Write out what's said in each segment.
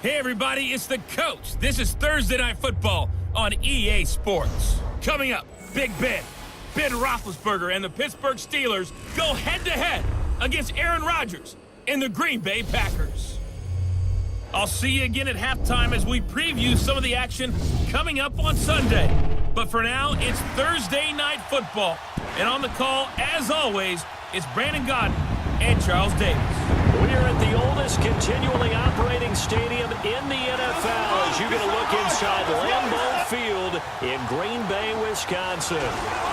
Hey everybody, it's the coach. This is Thursday Night Football on EA Sports. Coming up, Ben Roethlisberger and the Pittsburgh Steelers go head-to-head against Aaron Rodgers and the Green Bay Packers. I'll see you again at halftime as we preview some of the action coming up on Sunday. But for now, it's Thursday Night Football. And on the call, as always, it's Brandon Gaudin and Charles Davis. We are at the oldest continually operating stadium in the NFL as you get a look inside Lambeau Field in Green Bay, Wisconsin.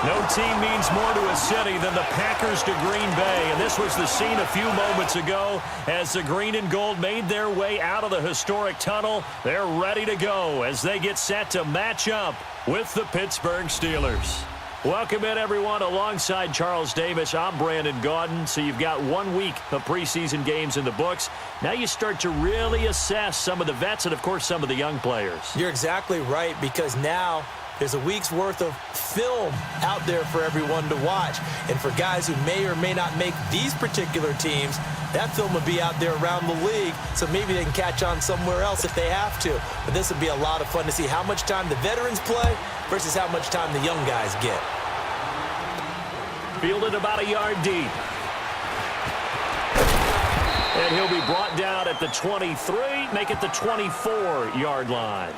No team means more to a city than the Packers to Green Bay, and this was the scene a few moments ago as the green and gold made their way out of the historic tunnel. They're ready to go as they get set to match up with the Pittsburgh Steelers. Welcome in, everyone. Alongside Charles Davis, I'm Brandon Gaudin. So you've got 1 week of preseason games in the books. Now you start to really assess some of the vets and, of course, some of the young players. You're exactly right, because now there's a week's worth of film out there for everyone to watch. And for guys who may or may not make these particular teams, that film will be out there around the league, so maybe they can catch on somewhere else if they have to. But this will be a lot of fun to see how much time the veterans play versus how much time the young guys get. Fielded about a yard deep. And he'll be brought down at the 23, make it the 24-yard line.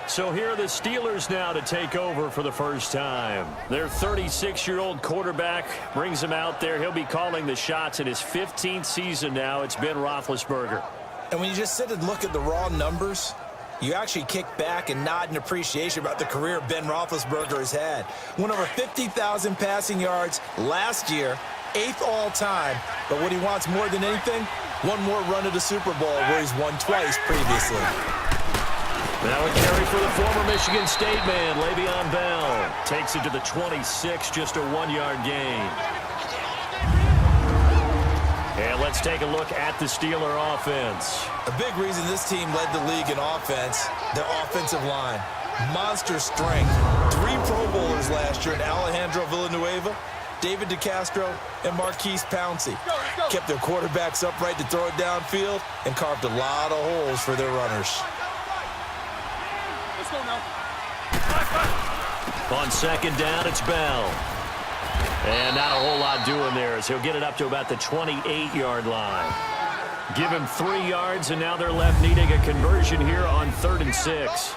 So here are the Steelers now to take over for the first time. Their 36-year-old quarterback brings him out there. He'll be calling the shots in his 15th season now. It's Ben Roethlisberger. And when you just sit and look at the raw numbers, you actually kick back and nod in appreciation about the career Ben Roethlisberger has had. Won over 50,000 passing yards last year, 8th all-time. But what he wants more than anything, one more run at the Super Bowl where he's won twice previously. Now a carry for the former Michigan State man, Le'Veon Bell. Takes it to the 26, just a 1-yard gain. And let's take a look at the Steeler offense. A big reason this team led the league in offense, their offensive line. Monster strength. 3 Pro Bowlers last year in Alejandro Villanueva, David DeCastro, and Marquise Pouncey. Kept their quarterbacks upright to throw it downfield and carved a lot of holes for their runners. On second down, it's Bell. And not a whole lot doing there as he'll get it up to about the 28-yard line. Give him 3 yards, and now they're left needing a conversion here on 3rd and 6.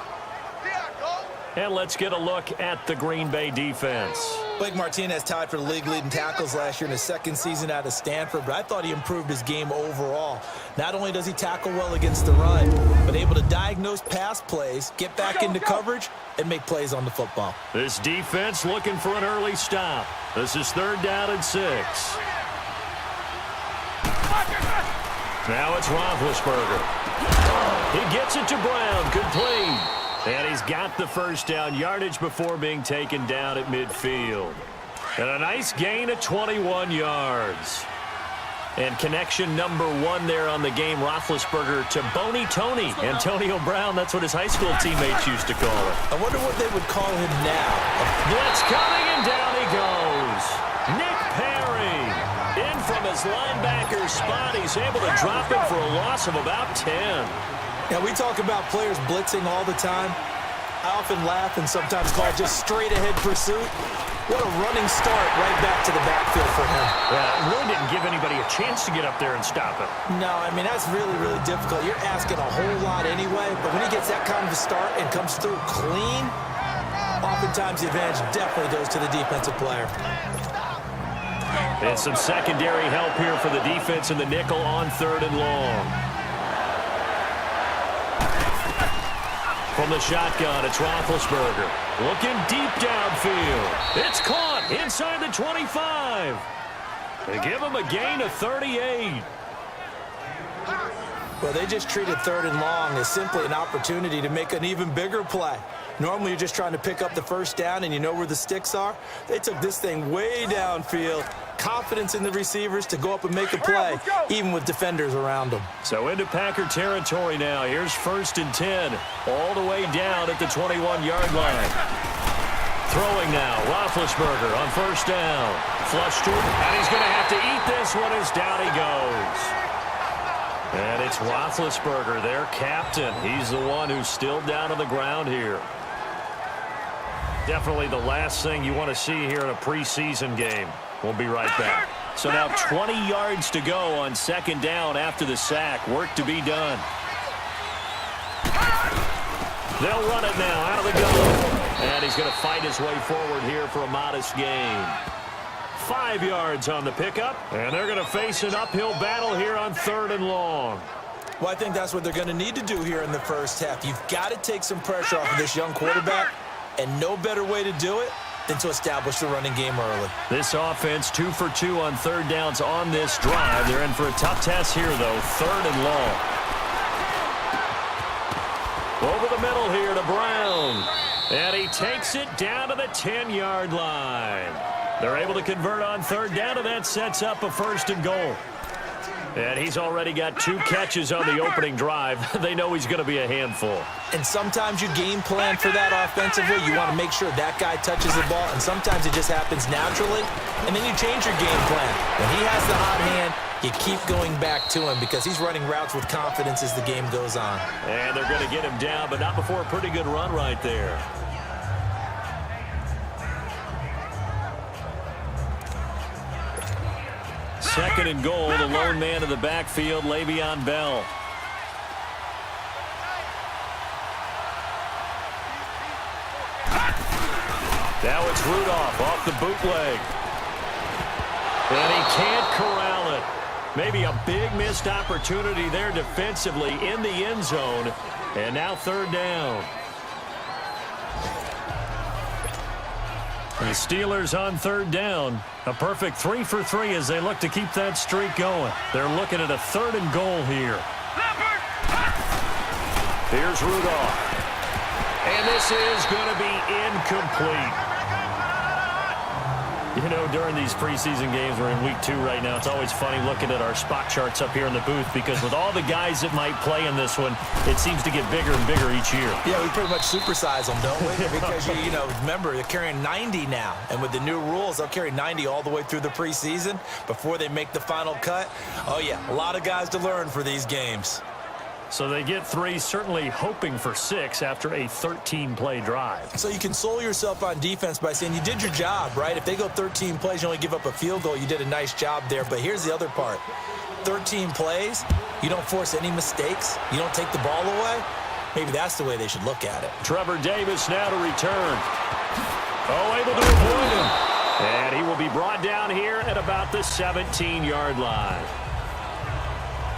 And let's get a look at the Green Bay defense. Blake Martinez tied for the league-leading tackles last year in his 2nd season out of Stanford, but I thought he improved his game overall. Not only does he tackle well against the run, but able to diagnose pass plays, get back into coverage, and make plays on the football. This defense looking for an early stop. This is 3rd down and 6. Now it's Roethlisberger. He gets it to Brown, complete. And he's got the first down, yardage before being taken down at midfield. And a nice gain of 21 yards. And connection number 1 there on the game, Roethlisberger to Boney Tony. Antonio Brown, that's what his high school teammates used to call it. I wonder what they would call him now. Blitz coming, and down he goes. Nick Perry in from his linebacker spot. He's able to drop it for a loss of about 10. Now, we talk about players blitzing all the time. I often laugh and sometimes call it just straight-ahead pursuit. What a running start right back to the backfield for him. Yeah, it really didn't give anybody a chance to get up there and stop it. No, I mean, that's really, really difficult. You're asking a whole lot anyway, but when he gets that kind of a start and comes through clean, oftentimes the advantage definitely goes to the defensive player. And some secondary help here for the defense in the nickel on 3rd and long. From the shotgun, it's Roethlisberger. Looking deep downfield. It's caught inside the 25. They give him a gain of 38. Well, they just treated 3rd and long as simply an opportunity to make an even bigger play. Normally, you're just trying to pick up the first down and you know where the sticks are. They took this thing way downfield. Confidence in the receivers to go up and make a play, even with defenders around them. So into Packer territory now. Here's 1st and 10, all the way down at the 21-yard line. Throwing now, Roethlisberger on 1st down. Flush to him, and he's going to have to eat this one as down he goes. And it's Roethlisberger, their captain. He's the one who's still down on the ground here. Definitely the last thing you want to see here in a preseason game. We'll be right back. So now 20 yards to go on second down after the sack. Work to be done. They'll run it now out of the gun. And he's going to fight his way forward here for a modest gain. 5 yards on the pickup. And they're going to face an uphill battle here on 3rd and long. Well, I think that's what they're going to need to do here in the first half. You've got to take some pressure off of this young quarterback. And no better way to do it than to establish the running game early. This offense 2 for 2 on 3rd downs on this drive. They're in for a tough test here, though. 3rd and long. Over the middle here to Brown. And he takes it down to the 10-yard line. They're able to convert on 3rd down, and that sets up a 1st and goal. And he's already got 2 catches on the opening drive. They know he's going to be a handful. And sometimes you game plan for that offensively. You want to make sure that guy touches the ball, and sometimes it just happens naturally. And then you change your game plan. When he has the hot hand, you keep going back to him because he's running routes with confidence as the game goes on. And they're going to get him down, but not before a pretty good run right there. Second and goal, the lone man in the backfield, Le'Veon Bell. Now it's Rudolph off the bootleg. And he can't corral it. Maybe a big missed opportunity there defensively in the end zone. And now 3rd down. The Steelers on 3rd down. A perfect 3 for 3 as they look to keep that streak going. They're looking at a 3rd and goal here. Here's Rudolph. And this is going to be incomplete. You know, during these preseason games, we're in week 2 right now. It's always funny looking at our spot charts up here in the booth because with all the guys that might play in this one, it seems to get bigger and bigger each year. Yeah, we pretty much supersize them, don't we? Because, you know, remember, they're carrying 90 now. And with the new rules, they'll carry 90 all the way through the preseason before they make the final cut. Oh, yeah, a lot of guys to learn for these games. So they get 3, certainly hoping for 6 after a 13-play drive. So you console yourself on defense by saying you did your job, right? If they go 13 plays, you only give up a field goal, you did a nice job there. But here's the other part. 13 plays, you don't force any mistakes, you don't take the ball away. Maybe that's the way they should look at it. Trevor Davis now to return. Oh, able to avoid him. And he will be brought down here at about the 17-yard line.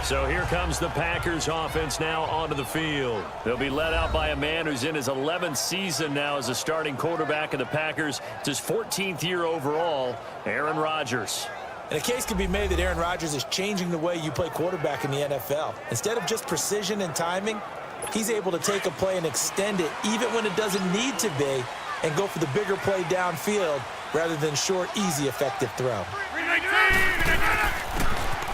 So here comes the Packers offense now onto the field. They'll be led out by a man who's in his 11th season now as a starting quarterback of the Packers. It's his 14th year overall, Aaron Rodgers. And a case can be made that Aaron Rodgers is changing the way you play quarterback in the NFL. Instead of just precision and timing, he's able to take a play and extend it even when it doesn't need to be and go for the bigger play downfield rather than short, easy, effective throw.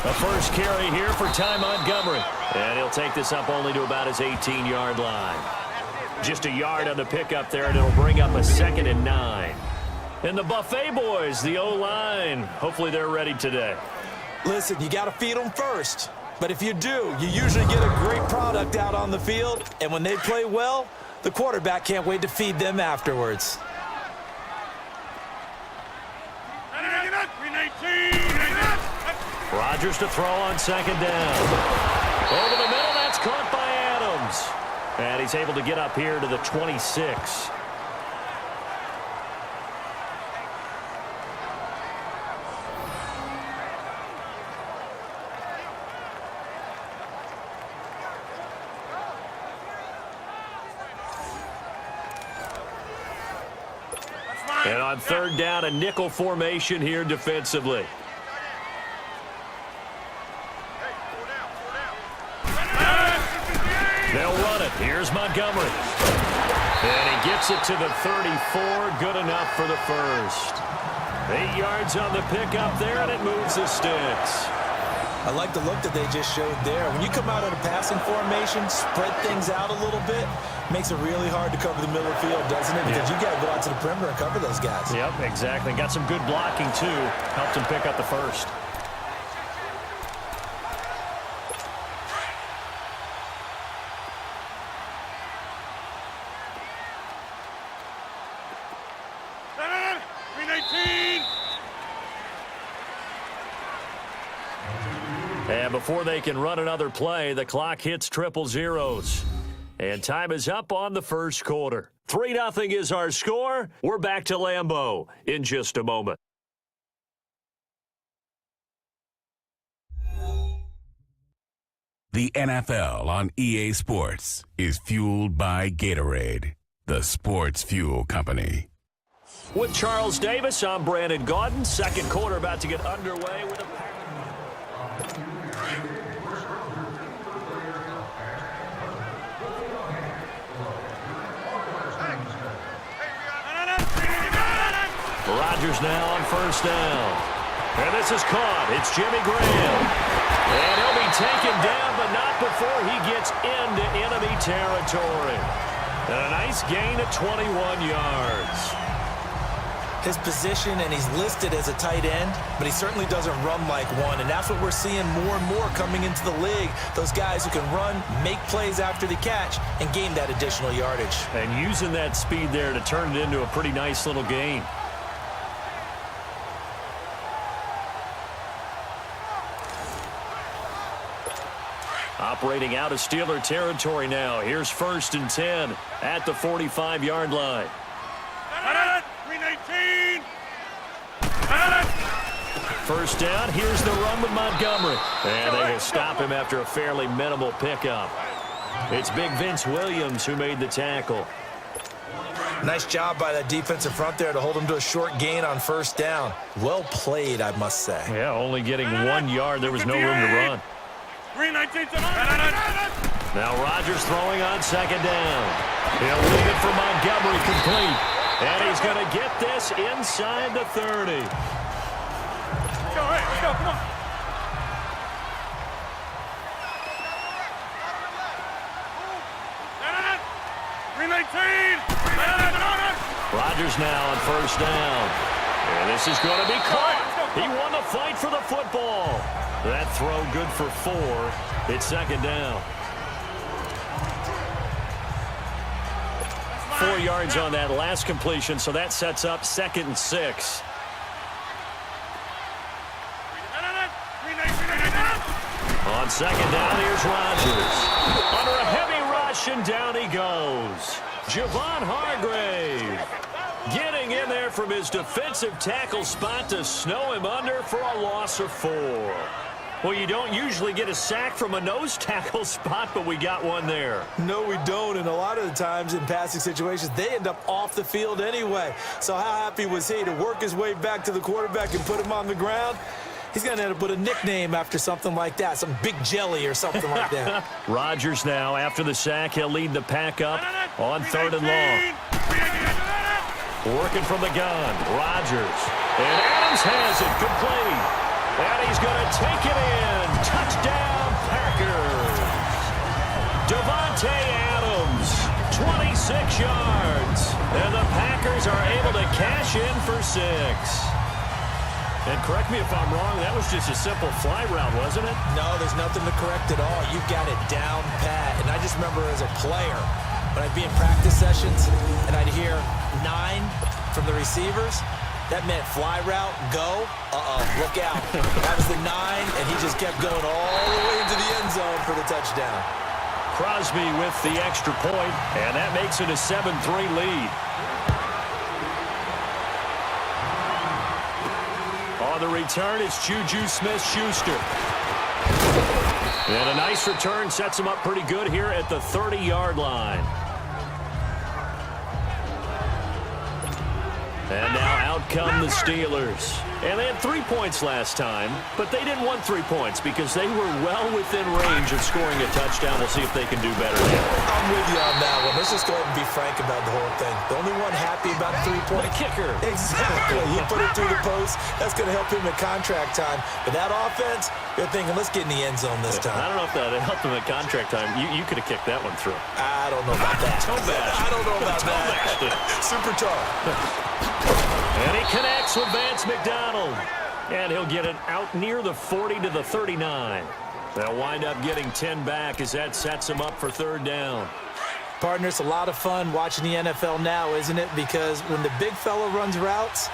The first carry here for Ty Montgomery. And he'll take this up only to about his 18-yard line. Just a yard on the pickup there, and it'll bring up a 2nd and 9. And the Buffet boys, the O-line, hopefully they're ready today. Listen, you got to feed them first. But if you do, you usually get a great product out on the field. And when they play well, the quarterback can't wait to feed them afterwards. Rodgers to throw on 2nd down. Over the middle, that's caught by Adams. And he's able to get up here to the 26. And on 3rd down, a nickel formation here defensively. They'll run it. Here's Montgomery. And he gets it to the 34. Good enough for the first. 8 yards on the pickup there, and it moves the sticks. I like the look that they just showed there. When you come out of a passing formation, spread things out a little bit, makes it really hard to cover the middle of the field, doesn't it? Because you got to go out to the perimeter and cover those guys. Yep, exactly. Got some good blocking, too. Helped him pick up the first. before they can run another play, the clock hits triple zeros. And time is up on the first quarter. 3-0 is our score. We're back to Lambeau in just a moment. The NFL on EA Sports is fueled by Gatorade, the sports fuel company. With Charles Davis, I'm Brandon Gaudin. Second quarter about to get underway with a Rodgers now on first down. And this is caught. It's Jimmy Graham. And he'll be taken down, but not before he gets into enemy territory. And a nice gain of 21 yards. His position, and he's listed as a tight end, but he certainly doesn't run like one. And that's what we're seeing more and more coming into the league. Those guys who can run, make plays after the catch, and gain that additional yardage. And using that speed there to turn it into a pretty nice little gain. Operating out of Steeler territory now. Here's 1st and 10 at the 45-yard line. 319. First down. Here's the run with Montgomery. And they will stop him after a fairly minimal pickup. It's Big Vince Williams who made the tackle. Nice job by that defensive front there to hold him to a short gain on first down. Well played, I must say. Yeah, only getting 1 yard. There was no room to run. 319. Now Rodgers throwing on second down. He'll leave it for Montgomery complete. And he's going to get this inside the 30. Let's go, come on. Rodgers now on first down. And this is going to be caught. He won the fight for the football. That throw good for 4. It's second down. 4 yards on that last completion, so that sets up 2nd and 6. On second down, here's Rodgers. Under a heavy rush, and down he goes. Javon Hargrave getting in there from his defensive tackle spot to snow him under for a loss of 4. Well, you don't usually get a sack from a nose tackle spot, but we got one there. No, we don't, and a lot of the times in passing situations, they end up off the field anyway. So how happy was he to work his way back to the quarterback and put him on the ground? He's going to end up with a nickname after something like that, some Big Jelly or something like that. Rodgers now, after the sack, he'll lead the pack up on 3rd and long. Working from the gun, Rodgers. And Adams has it complete. And he's going to take it in. Touchdown, Packers. Davante Adams, 26 yards. And the Packers are able to cash in for 6. And correct me if I'm wrong, that was just a simple fly route, wasn't it? No, there's nothing to correct at all. You got it down pat. And I just remember as a player, when I'd be in practice sessions and I'd hear 9 from the receivers, that meant fly route, go, look out. That was the 9, and he just kept going all the way into the end zone for the touchdown. Crosby with the extra point, and that makes it a 7-3 lead. On the return, it's Juju Smith-Schuster. And a nice return sets him up pretty good here at the 30-yard line. And now out come the Steelers. And they had 3 points last time, but they didn't want 3 points because they were well within range of scoring a touchdown. We'll see if they can do better now. I'm with you on that one. Let's just go ahead and be frank about the whole thing. The only one happy about 3 points. The kicker. Exactly. He put it through the post. That's going to help him at contract time. But that offense, they're thinking, let's get in the end zone this time. I don't know if that helped him at contract time. You could have kicked that one through. I don't know about that. I don't know about that. Super tall. And he connects with Vance McDonald. And he'll get it out near the 40 to the 39. They'll wind up getting 10 back as that sets him up for 3rd down. Partner, it's a lot of fun watching the NFL now, isn't it? Because when the big fella runs routes,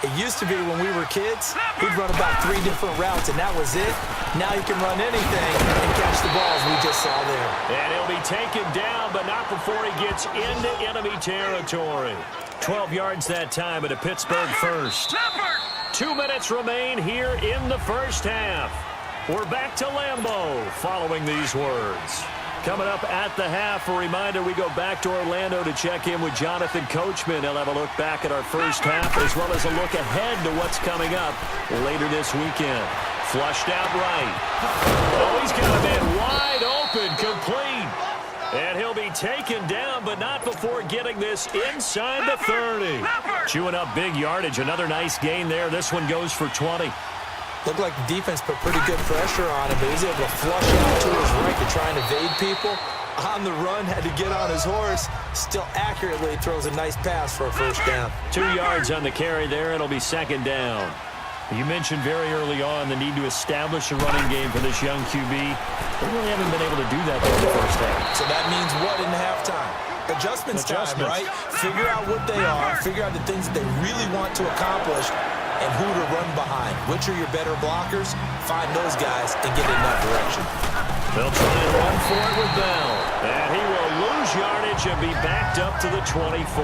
It used to be when we were kids, he'd run about 3 different routes, and that was it. Now he can run anything and catch the balls we just saw there. And he'll be taken down, but not before he gets into enemy territory. 12 yards that time at a Pittsburgh first. 2 minutes remain here in the first half. We're back to Lambeau following these words. Coming up at the half, a reminder, we go back to Orlando to check in with Jonathan Coachman. He'll have a look back at our first half as well as a look ahead to what's coming up later this weekend. Flushed out right. Oh, he's got a man wide open, complete. And he'll be taken down, but not before getting this inside the 30. Chewing up big yardage. Another nice gain there. This one goes for 20. Looked like the defense put pretty good pressure on him, but he's able to flush out to his right to try and evade people. On the run, had to get on his horse. Still accurately throws a nice pass for a first down. 2 yards on the carry there. It'll be second down. You mentioned very early on the need to establish a running game for this young QB. They really haven't been able to do that in the first half. So that means what in halftime? Adjustments time, right? Figure out what they are. Figure out the things that they really want to accomplish and who to run behind. Which are your better blockers? Find those guys and get in that direction. They'll try and run for it with Bell. And he will lose yardage and be backed up to the 24.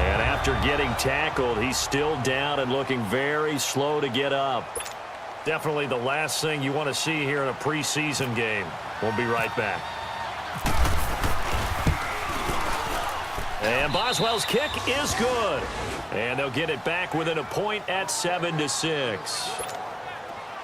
And after getting tackled, he's still down and looking very slow to get up. Definitely the last thing you want to see here in a preseason game. We'll be right back. And Boswell's kick is good. And they'll get it back within a point at 7-6.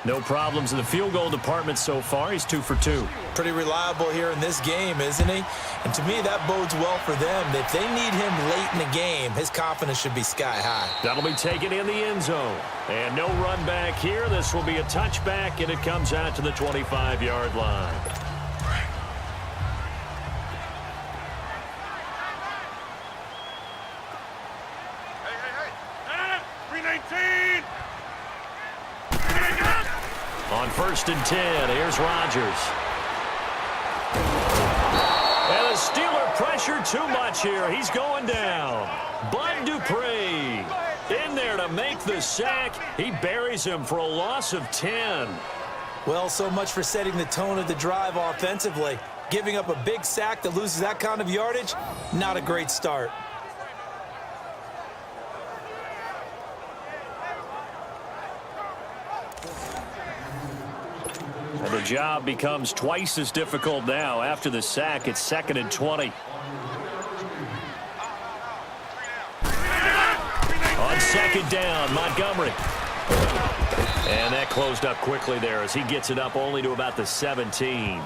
No problems in the field goal department so far. He's 2 for 2. Pretty reliable here in this game, isn't he? And to me, that bodes well for them. If they need him late in the game, his confidence should be sky high. That'll be taken in the end zone. And no run back here. This will be a touchback, and it comes out to the 25-yard line. On 1st and 10, here's Rodgers. And the Steeler pressure too much here. He's going down. Bud Dupree in there to make the sack. He buries him for a loss of 10. Well, so much for setting the tone of the drive offensively. Giving up a big sack that loses that kind of yardage, not a great start. And the job becomes twice as difficult now. After the sack, it's 2nd and 20. On 2nd down, Montgomery. And that closed up quickly there as he gets it up only to about the 17.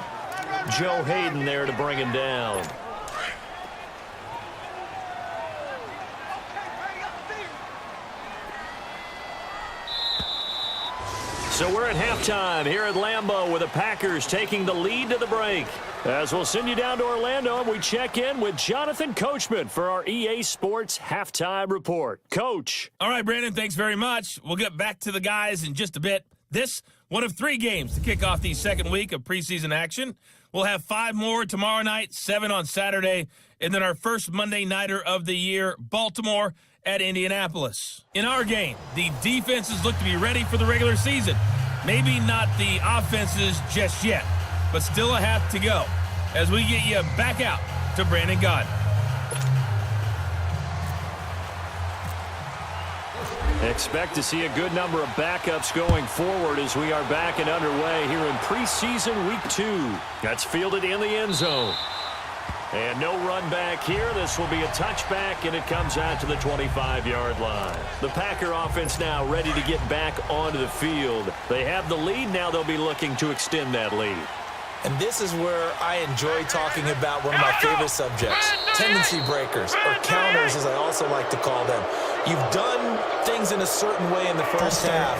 Joe Hayden there to bring him down. So we're at halftime here at Lambeau with the Packers taking the lead to the break. As we'll send you down to Orlando, and we check in with Jonathan Coachman for our EA Sports Halftime Report. Coach. All right, Brandon, thanks very much. We'll get back to the guys in just a bit. This, one of 3 games to kick off the second week of preseason action. We'll have 5 more tomorrow night, 7 on Saturday, and then our first Monday nighter of the year, Baltimore at Indianapolis. In our game, the defenses look to be ready for the regular season. Maybe not the offenses just yet, but still a half to go as we get you back out to Brandon Gaudin. Expect to see a good number of backups going forward as we are back and underway here in preseason week 2. That's fielded in the end zone. And no run back here. This will be a touchback, and it comes out to the 25-yard line. The Packer offense now ready to get back onto the field. They have the lead. Now they'll be looking to extend that lead. And this is where I enjoy talking about one of my favorite subjects, tendency breakers, or counters as I also like to call them. You've done things in a certain way in the first half,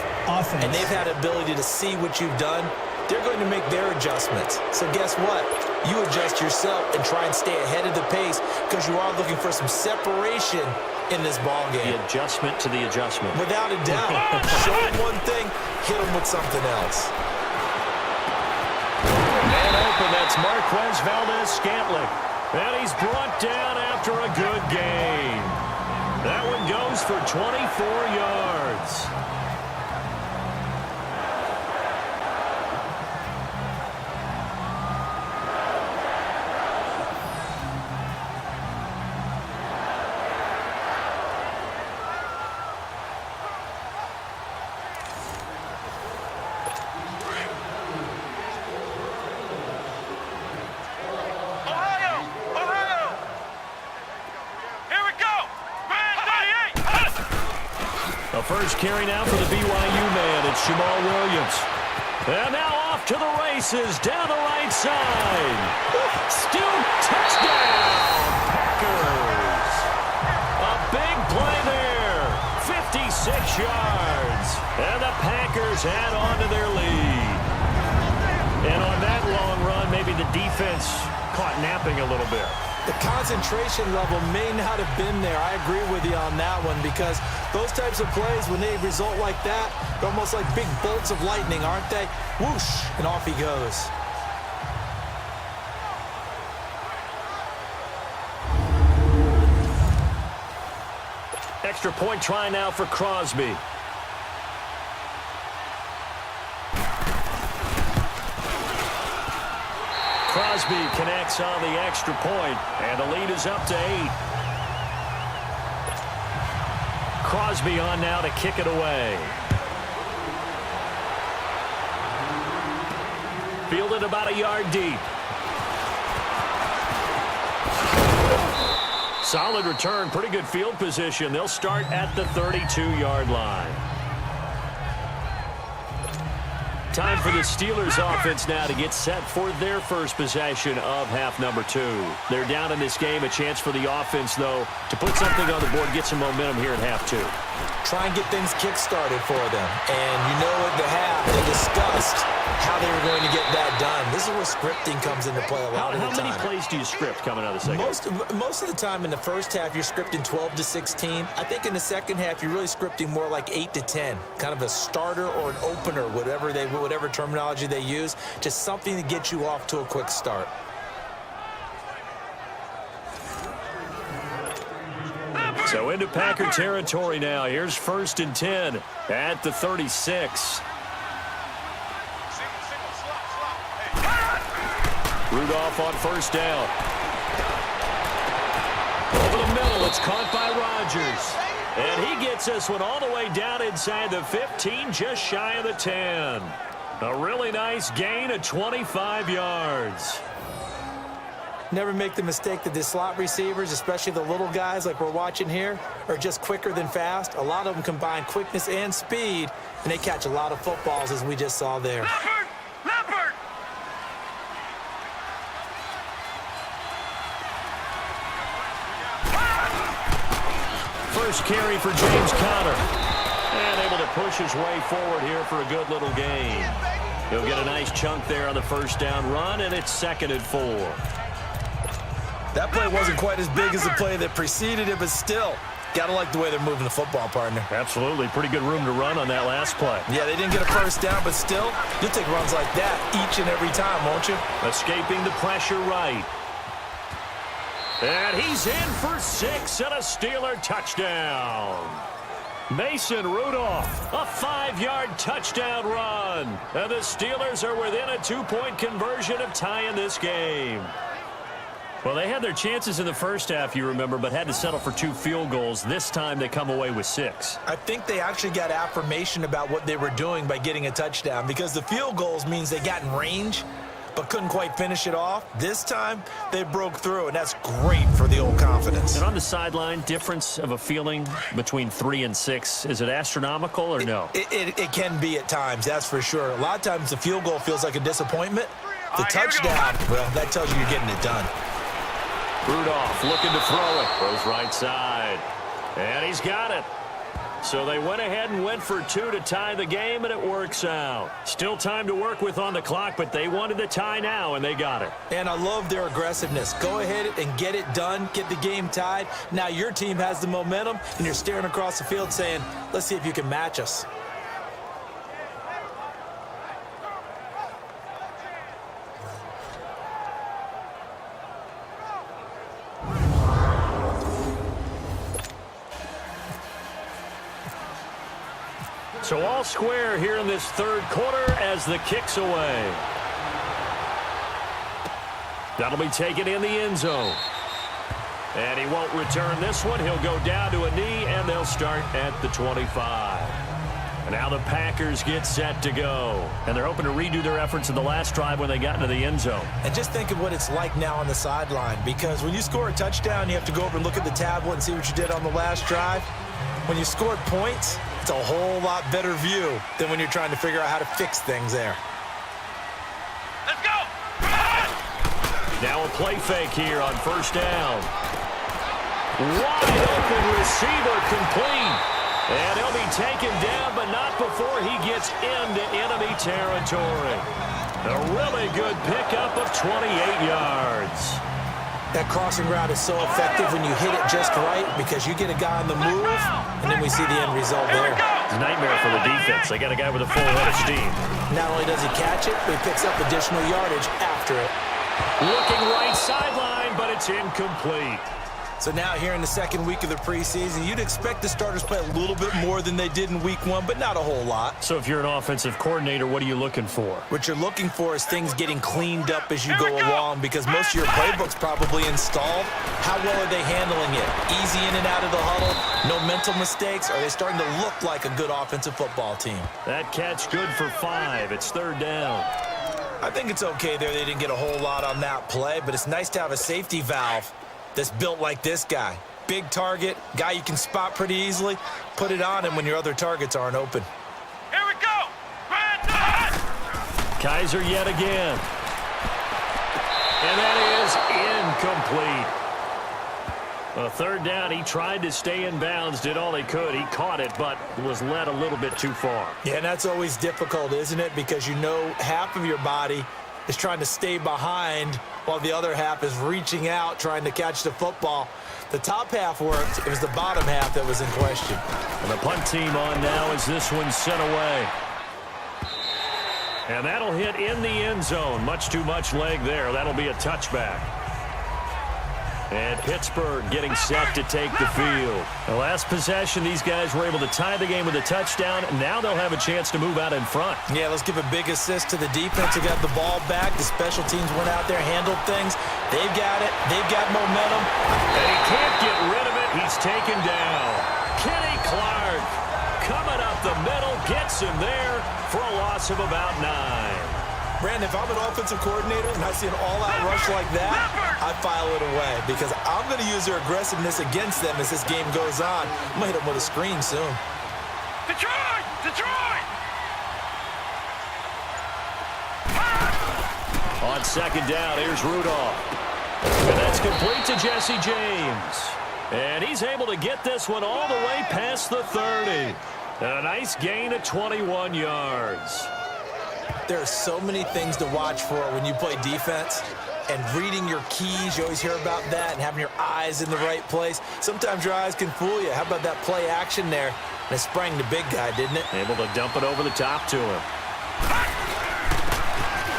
and they've had the ability to see what you've done. They're going to make their adjustments. So guess what? You adjust yourself and try and stay ahead of the pace because you are looking for some separation in this ball game. The adjustment to the adjustment. Without a doubt. Show them one thing, hit them with something else. And open, that's Marquez Valdez-Scantling. And he's brought down after a good game. That one goes for 24 yards. The first carry now for the BYU man. It's Jamal Williams. And now off to the races down the right side. Still touchdown, Packers. A big play there. 56 yards. And the Packers add on to their lead. And on that long run, maybe the defense caught napping a little bit. The concentration level may not have been there. I agree with you on that one because those types of plays, when they result like that, they're almost like big bolts of lightning, aren't they? Whoosh, and off he goes. Extra point try now for Crosby. Crosby connects on the extra point, and the lead is up to 8. Crosby on now to kick it away. Fielded about a yard deep. Solid return, pretty good field position. They'll start at the 32-yard line. Time for the Steelers offense now to get set for their first possession of half number 2. They're down in this game. A chance for the offense, though, to put something on the board, get some momentum here at half 2. Try and get things kick-started for them. And you know at the half, they discussed how they were going to get that done. This is where scripting comes into play a lot of the time. How many plays do you script coming out of the second? Most of the time in the first half, you're scripting 12 to 16. I think in the second half, you're really scripting more like 8 to 10. Kind of a starter or an opener, whatever terminology they use. Just something to get you off to a quick start. So into Packer territory now. Here's 1st and 10 at the 36. Rudolph on first down. Over the middle, it's caught by Rodgers. And he gets this one all the way down inside the 15, just shy of the 10. A really nice gain of 25 yards. Never make the mistake that the slot receivers, especially the little guys like we're watching here, are just quicker than fast. A lot of them combine quickness and speed, and they catch a lot of footballs, as we just saw there. Leopard! First carry for James Conner. And able to push his way forward here for a good little gain. He'll get a nice chunk there on the first down run, and it's 2nd and 4. That play wasn't quite as big as the play that preceded it, but still, gotta like the way they're moving the football, partner. Absolutely. Pretty good room to run on that last play. Yeah, they didn't get a first down, but still, you'll take runs like that each and every time, won't you? Escaping the pressure right. And he's in for 6 and a Steeler touchdown. Mason Rudolph, a 5-yard touchdown run. And the Steelers are within a 2-point conversion of tying this game. Well, they had their chances in the first half, you remember, but had to settle for 2 field goals. This time they come away with 6. I think they actually got affirmation about what they were doing by getting a touchdown because the field goals means they got in range but couldn't quite finish it off. This time, they broke through, and that's great for the old confidence. And on the sideline, difference of a feeling between 3 and 6, is it astronomical or no? It can be at times, that's for sure. A lot of times the field goal feels like a disappointment. The touchdown, well, that tells you you're getting it done. Rudolph looking to throw it. Throws right side. And he's got it. So they went ahead and went for 2 to tie the game, and it works out. Still time to work with on the clock, but they wanted the tie now, and they got it. And I love their aggressiveness. Go ahead and get it done. Get the game tied. Now your team has the momentum, and you're staring across the field saying, let's see if you can match us. So all square here in this third quarter as the kick's away. That'll be taken in the end zone. And he won't return this one. He'll go down to a knee, and they'll start at the 25. And now the Packers get set to go. And they're hoping to redo their efforts in the last drive when they got into the end zone. And just think of what it's like now on the sideline, because when you score a touchdown, you have to go over and look at the tablet and see what you did on the last drive. When you scored points, it's a whole lot better view than when you're trying to figure out how to fix things there. Let's go! Now a play fake here on first down. Wide open receiver complete. And he'll be taken down, but not before he gets into enemy territory. A really good pickup of 28 yards. That crossing route is so effective when you hit it just right, because you get a guy on the move, and then we see the end result there. It's a nightmare for the defense. They got a guy with a full head of steam. Not only does he catch it, but he picks up additional yardage after it. Looking right sideline, but it's incomplete. So now here in the second week of the preseason, you'd expect the starters play a little bit more than they did in week one, but not a whole lot. So if you're an offensive coordinator, what are you looking for? What you're looking for is things getting cleaned up as you go along, because most of your playbook's probably installed. How well are they handling it? Easy in and out of the huddle? No mental mistakes? Are they starting to look like a good offensive football team? That catch good for 5. It's third down. I think it's okay there. They didn't get a whole lot on that play, but it's nice to have a safety valve that's built like this guy. Big target, guy you can spot pretty easily. Put it on him when your other targets aren't open. Here we go! Kaiser yet again. And that is incomplete. A third down, he tried to stay in bounds, did all he could. He caught it, but was led a little bit too far. Yeah, and that's always difficult, isn't it? Because you know half of your body is trying to stay behind while the other half is reaching out, trying to catch the football. The top half worked. It was the bottom half that was in question. And the punt team on now as this one's sent away. And that'll hit in the end zone. Much too much leg there. That'll be a touchback. And Pittsburgh getting set to take the field. The last possession, these guys were able to tie the game with a touchdown. Now they'll have a chance to move out in front. Yeah, let's give a big assist to the defense who got the ball back. The special teams went out there, handled things. They've got it. They've got momentum. And he can't get rid of it. He's taken down. Kenny Clark coming up the middle, gets him there for a loss of about 9. Brandon, if I'm an offensive coordinator and I see an all-out rush like that, I file it away, because I'm going to use their aggressiveness against them as this game goes on. I'm going to hit them with a screen soon. Detroit! Detroit! On second down, here's Rudolph. And that's complete to Jesse James. And he's able to get this one all the way past the 30. A nice gain of 21 yards. There are so many things to watch for when you play defense, and reading your keys, you always hear about that, and having your eyes in the right place. Sometimes your eyes can fool you. How about that play action there? And it sprang the big guy, didn't it? Able to dump it over the top to him.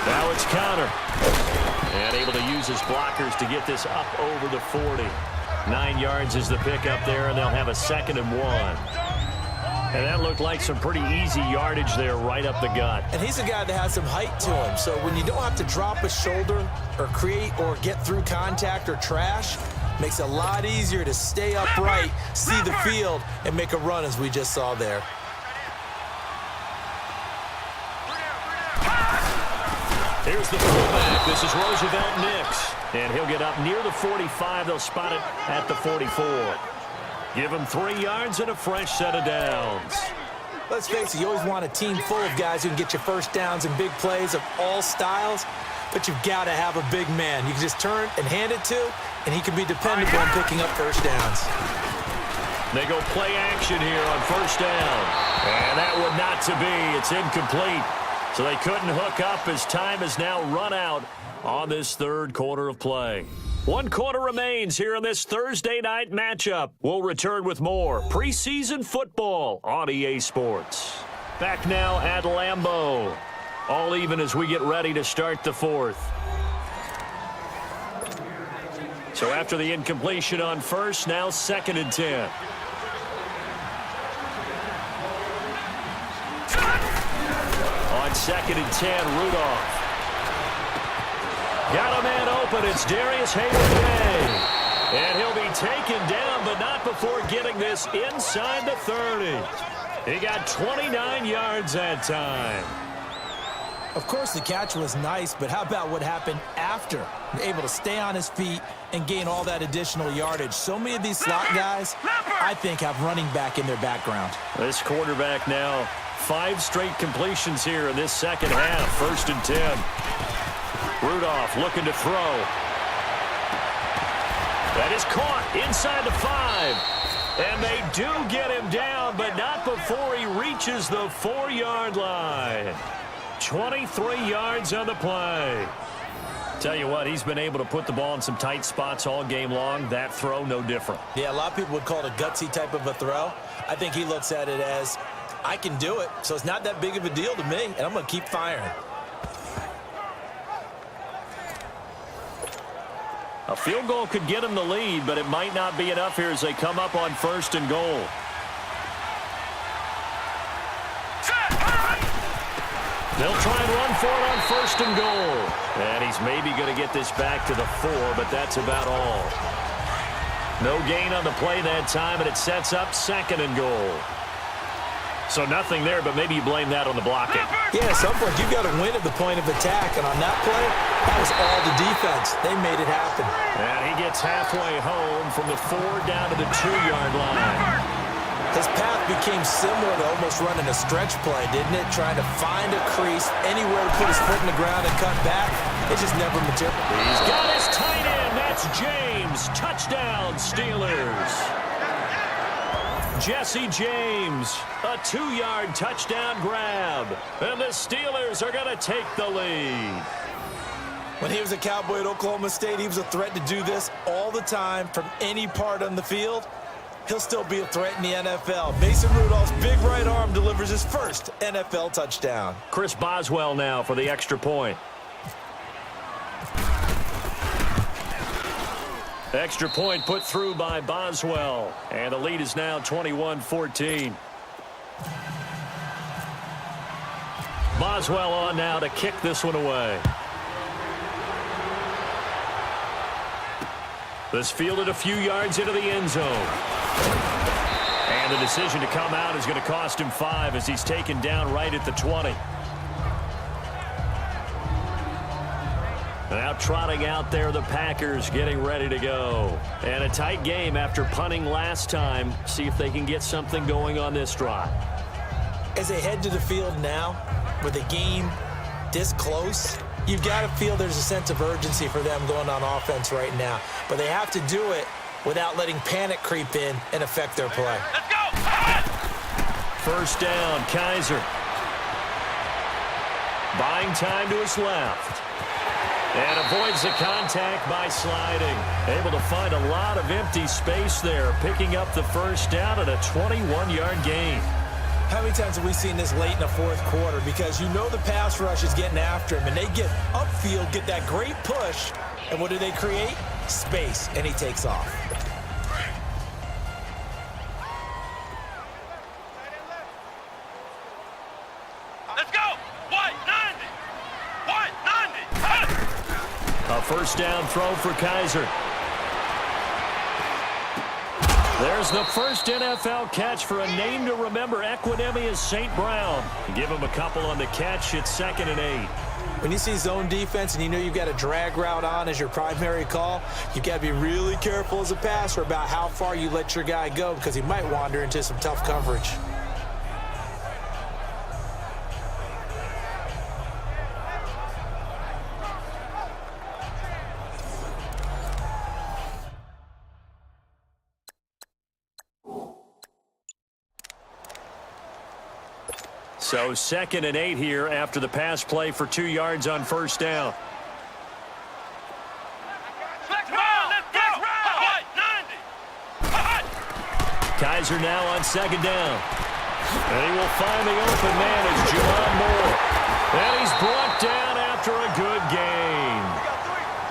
Now it's Connor. And able to use his blockers to get this up over the 40. 9 yards is the pickup there, and they'll have a 2nd and 1. And that looked like some pretty easy yardage there right up the gut. And he's a guy that has some height to him. So when you don't have to drop a shoulder or create or get through contact or trash, makes it a lot easier to stay upright, see the field, and make a run as we just saw there. Here's the fullback. This is Roosevelt Nix. And he'll get up near the 45. They'll spot it at the 44. Give him 3 yards and a fresh set of downs. Let's face it, you always want a team full of guys who can get you first downs and big plays of all styles, but you've got to have a big man you can just turn and hand it to, and he can be dependable on picking up first downs. They go play action here on first down. And that would not to be. It's incomplete. So they couldn't hook up as time has now run out on this third quarter of play. 1 quarter remains here in this Thursday night matchup. We'll return with more preseason football on EA Sports. Back now at Lambeau. All even as we get ready to start the fourth. So after the incompletion on first, now 2nd and 10. on 2nd and 10, Rudolph. Got a man open. It's Darius Hayward-Bay. And he'll be taken down, but not before getting this inside the 30. He got 29 yards that time. Of course, the catch was nice, but how about what happened after? Able to stay on his feet and gain all that additional yardage. So many of these slot guys, I think, have running back in their background. This quarterback now, 5 straight completions here in this second half. 1st and 10. Rudolph looking to throw. That is caught inside the 5. And they do get him down, but not before he reaches the 4-yard line. 23 yards on the play. Tell you what, he's been able to put the ball in some tight spots all game long. That throw, no different. Yeah, a lot of people would call it a gutsy type of a throw. I think he looks at it as, I can do it, so it's not that big of a deal to me, and I'm going to keep firing. A field goal could get him the lead, but it might not be enough here as they come up on 1st and goal. They'll try and run for it on 1st and goal. And he's maybe going to get this back to the 4, but that's about all. No gain on the play that time, and it sets up 2nd and goal. So nothing there, but maybe you blame that on the blocking. Yeah, at some point you've got to win at the point of attack, and on that play, that was all the defense. They made it happen. And he gets halfway home from the 4 down to the 2-yard line. His path became similar to almost running a stretch play, didn't it? Trying to find a crease, anywhere to put his foot in the ground and cut back. It just never materialized. He's got his tight end. That's James. Touchdown, Steelers. Jesse James, a 2-yard touchdown grab. And the Steelers are going to take the lead. When he was a Cowboy at Oklahoma State, he was a threat to do this all the time from any part on the field. He'll still be a threat in the NFL. Mason Rudolph's big right arm delivers his first NFL touchdown. Chris Boswell now for the extra point. Extra point put through by Boswell. And the lead is now 21-14. Boswell on now to kick this one away. This fielded a few yards into the end zone. And the decision to come out is going to cost him 5 as he's taken down right at the 20. Now trotting out there, the Packers getting ready to go. And a tight game after punting last time. See if they can get something going on this drive. As they head to the field now, with the game this close, you've got to feel there's a sense of urgency for them going on offense right now. But they have to do it without letting panic creep in and affect their play. Let's go! 1st down, Kaiser. Buying time to his left. And avoids the contact by sliding. Able to find a lot of empty space there, picking up the 1st down at a 21-yard gain. How many times have we seen this late in the 4th quarter? Because you know the pass rush is getting after him, and they get upfield, get that great push, and what do they create? Space, and he takes off. Let's go! White 90! White 90! A 1st down throw for Kaiser. There's the first NFL catch for a name to remember, Equinemius St. Brown. Give him a couple on the catch. It's 2nd and 8. When you see zone defense and you know you've got a drag route on as your primary call, you've got to be really careful as a passer about how far you let your guy go because he might wander into some tough coverage. So 2nd and 8 here after the pass play for 2 yards on 1st down. Kaiser now on 2nd down. And he will find the open man as Javon Moore. And he's brought down after a good gain.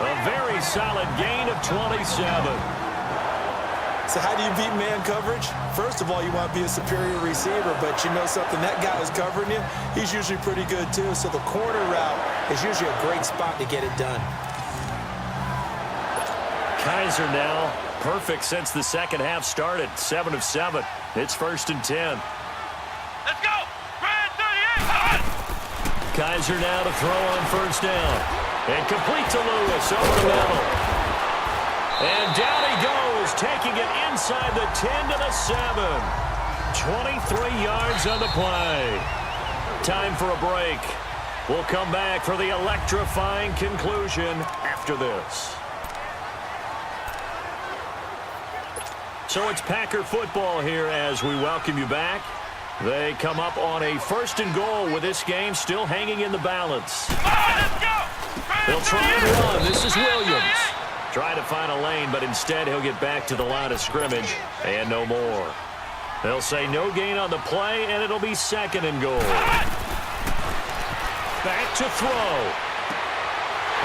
A very solid gain of 27. So how do you beat man coverage? First of all, you want to be a superior receiver, but you know something, that guy who's covering you, he's usually pretty good too. So the corner route is usually a great spot to get it done. Kaiser now perfect since the second half started. 7 of 7. It's 1st and 10. Let's go! Brad 38! Kaiser now to throw on 1st down. And complete to Lewis over the middle. And down he goes, taking it inside the 10 to the 7. 23 yards on the play. Time for a break. We'll come back for the electrifying conclusion after this. So it's Packer football here as we welcome you back. They come up on a 1st and goal with this game still hanging in the balance. They'll try and run. This is Williams. Try to find a lane, but instead he'll get back to the line of scrimmage and no more. They'll say no gain on the play, and it'll be 2nd and goal. Back to throw.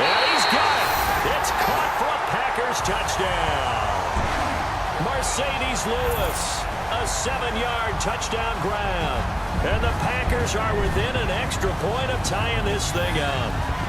And he's got it. It's caught for a Packers touchdown. Mercedes Lewis, a 7-yard touchdown grab. And the Packers are within an extra point of tying this thing up.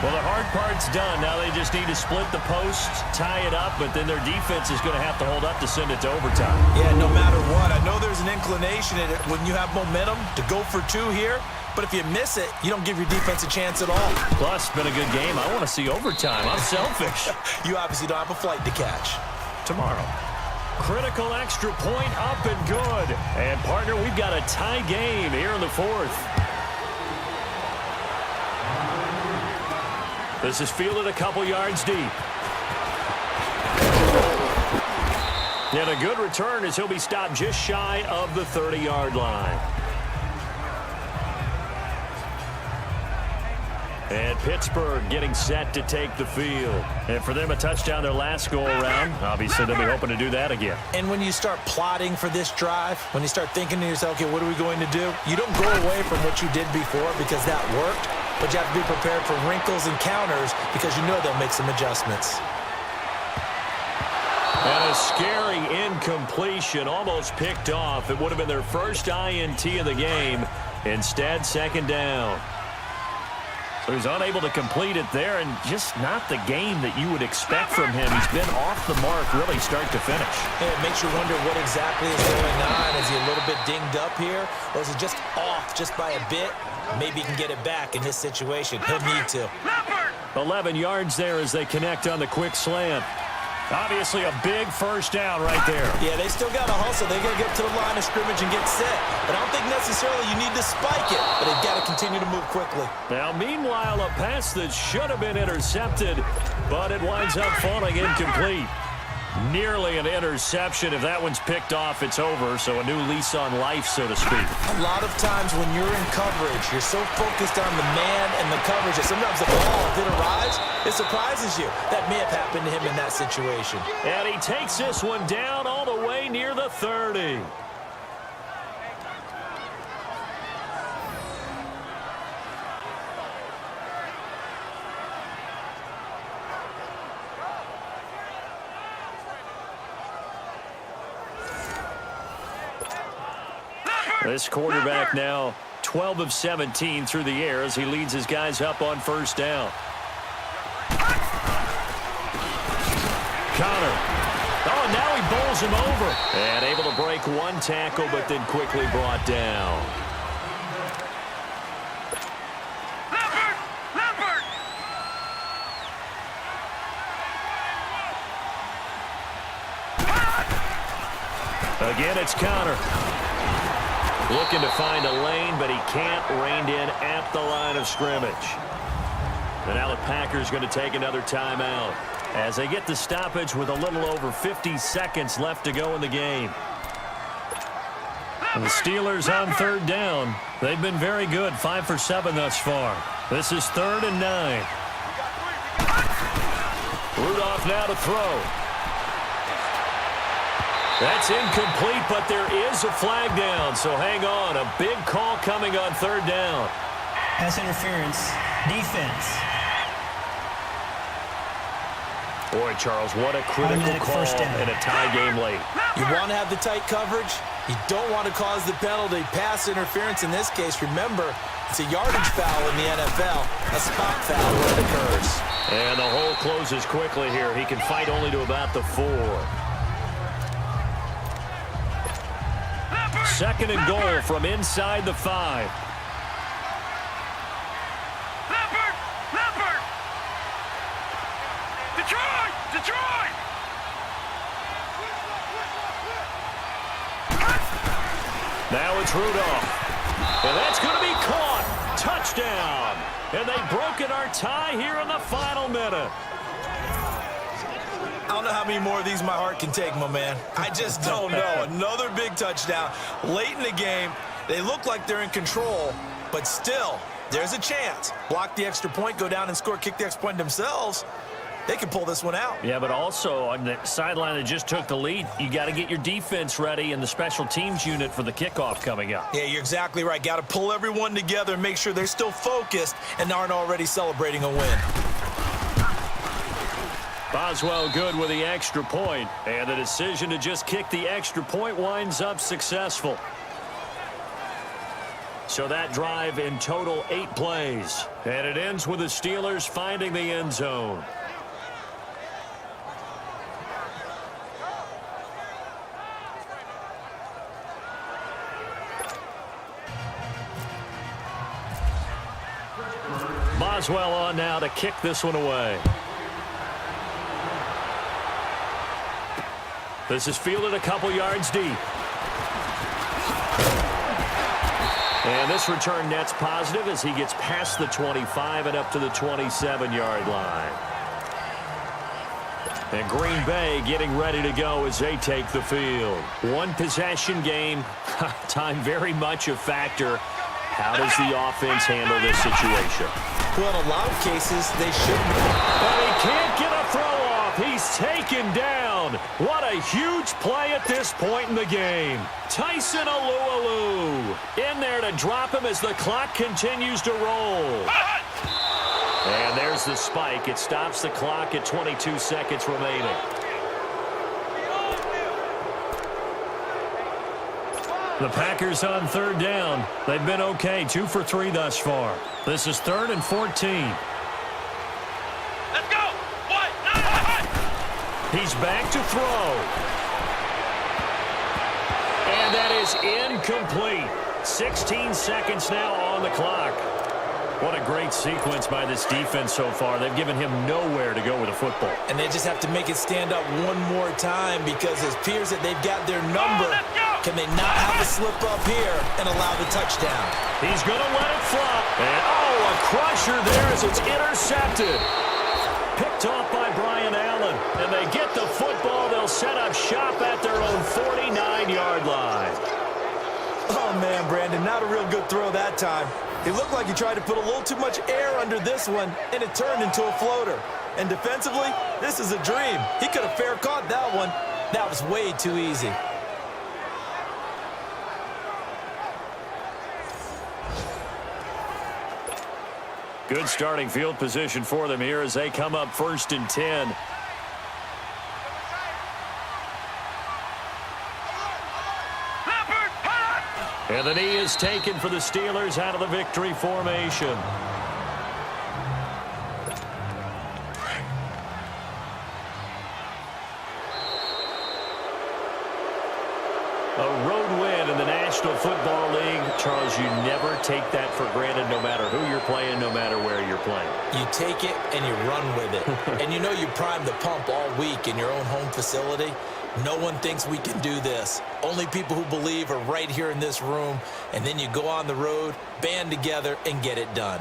Well, the hard part's done. Now they just need to split the post, tie it up, but then their defense is going to have to hold up to send it to overtime. Yeah, no matter what. I know there's an inclination in it when you have momentum to go for 2 here, but if you miss it, you don't give your defense a chance at all. Plus, it's been a good game. I want to see overtime. I'm selfish. You obviously don't have a flight to catch. Tomorrow. Critical extra point up and good. And, partner, we've got a tie game here in the 4th. This is fielded a couple yards deep. And a good return as he'll be stopped just shy of the 30-yard line. And Pittsburgh getting set to take the field. And for them, a touchdown their last go-around. Obviously, they'll be hoping to do that again. And when you start plotting for this drive, when you start thinking to yourself, okay, what are we going to do? You don't go away from what you did before because that worked, but you have to be prepared for wrinkles and counters because you know they'll make some adjustments. And a scary incompletion, almost picked off. It would have been their first INT of the game. Instead, 2nd down. So he's unable to complete it there, and just not the game that you would expect from him. He's been off the mark really start to finish. And it makes you wonder what exactly is going on. Is he a little bit dinged up here, or is he just off just by a bit? Maybe he can get it back in this situation. He'll need to. 11 yards there as they connect on the quick slant. Obviously a big first down right there. Yeah, they still got to hustle. They got to get to the line of scrimmage and get set. But I don't think necessarily you need to spike it, but they've got to continue to move quickly. Now, meanwhile, a pass that should have been intercepted, but it winds up falling incomplete. Nearly an interception. If that one's picked off, it's over. So a new lease on life, so to speak. A lot of times when you're in coverage, you're so focused on the man and the coverage that sometimes the ball, if it arrives, it surprises you. That may have happened to him in that situation. And he takes this one down all the way near the 30. This quarterback now 12 of 17 through the air as he leads his guys up on 1st down. Connor. Oh, and now he bowls him over. And able to break one tackle, but then quickly brought down. Again, it's Connor. Looking to find a lane, but he can't. Reined in at the line of scrimmage. And now the Packers going to take another timeout as they get the stoppage with a little over 50 seconds left to go in the game. And the Steelers on 3rd down. They've been very good, 5 for 7 thus far. This is 3rd and 9. Rudolph now to throw. That's incomplete, but there is a flag down, so hang on. A big call coming on 3rd down. Pass interference, defense. Boy, Charles, what a critical call in a tie game late. You want to have the tight coverage. You don't want to cause the penalty. Pass interference in this case, remember, it's a yardage foul in the NFL, a spot foul where it occurs. And the hole closes quickly here. He can fight only to about the 4. Second and goal from inside the 5. Detroit! Now it's Rudolph. And that's going to be caught. Touchdown. And they've broken our tie here in the final minute. I don't know how many more of these my heart can take, my man. I just don't know. Another big touchdown. Late in the game, they look like they're in control, but still, there's a chance. Block the extra point, go down and score, kick the extra point themselves. They can pull this one out. Yeah, but also on the sideline that just took the lead, you got to get your defense ready and the special teams unit for the kickoff coming up. Yeah, you're exactly right. Got to pull everyone together and make sure they're still focused and aren't already celebrating a win. Boswell good with the extra point, and the decision to just kick the extra point winds up successful. So that drive in total 8 plays, and it ends with the Steelers finding the end zone. Boswell on now to kick this one away. This is fielded a couple yards deep. And this return net's positive as he gets past the 25 and up to the 27-yard line. And Green Bay getting ready to go as they take the field. One possession game, time very much a factor. How does the offense handle this situation? Well, in a lot of cases, they shouldn't. But he can't get a throw off. He's taken down. What a huge play at this point in the game. Tyson Alualu in there to drop him as the clock continues to roll. And there's the spike. It stops the clock at 22 seconds remaining. The Packers on third down. They've been okay, 2 for 3 thus far. This is 3rd and 14. Let's go! He's back to throw. And that is incomplete. 16 seconds now on the clock. What a great sequence by this defense so far. They've given him nowhere to go with the football. And they just have to make it stand up one more time because it appears that they've got their number. Can they not have a slip up here and allow the touchdown? He's going to let it fly. And, a crusher there as it's intercepted. Picked off by Brian Allen. And they get the football. They'll set up shop at their own 49-yard line. Oh, man, Brandon, not a real good throw that time. It looked like he tried to put a little too much air under this one, and it turned into a floater. And defensively, this is a dream. He could have fair caught that one. That was way too easy. Good starting field position for them here as they come up 1st and 10. And the knee is taken for the Steelers out of the victory formation. A road win in the National Football League. Charles, you never take that for granted no matter who you're playing, no matter where you're playing. You take it and you run with it. And you know you primed the pump all week in your own home facility. No one thinks we can do this. Only people who believe are right here in this room. And then you go on the road, band together, and get it done.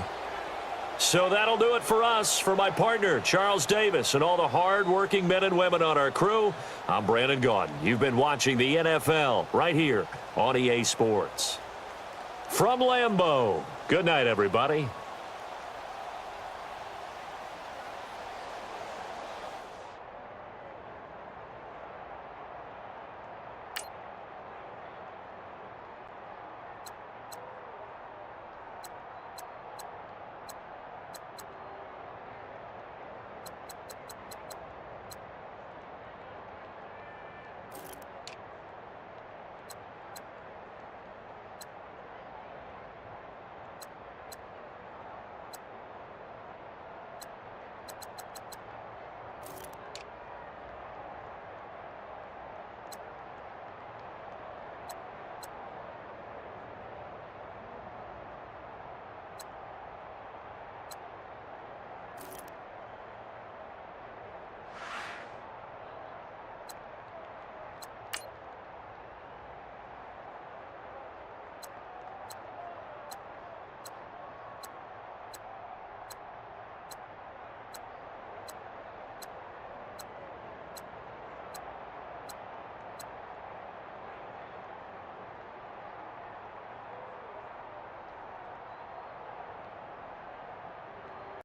So that'll do it for us. For my partner, Charles Davis, and all the hard-working men and women on our crew, I'm Brandon Gaudin. You've been watching the NFL right here on EA Sports. From Lambeau, good night, everybody.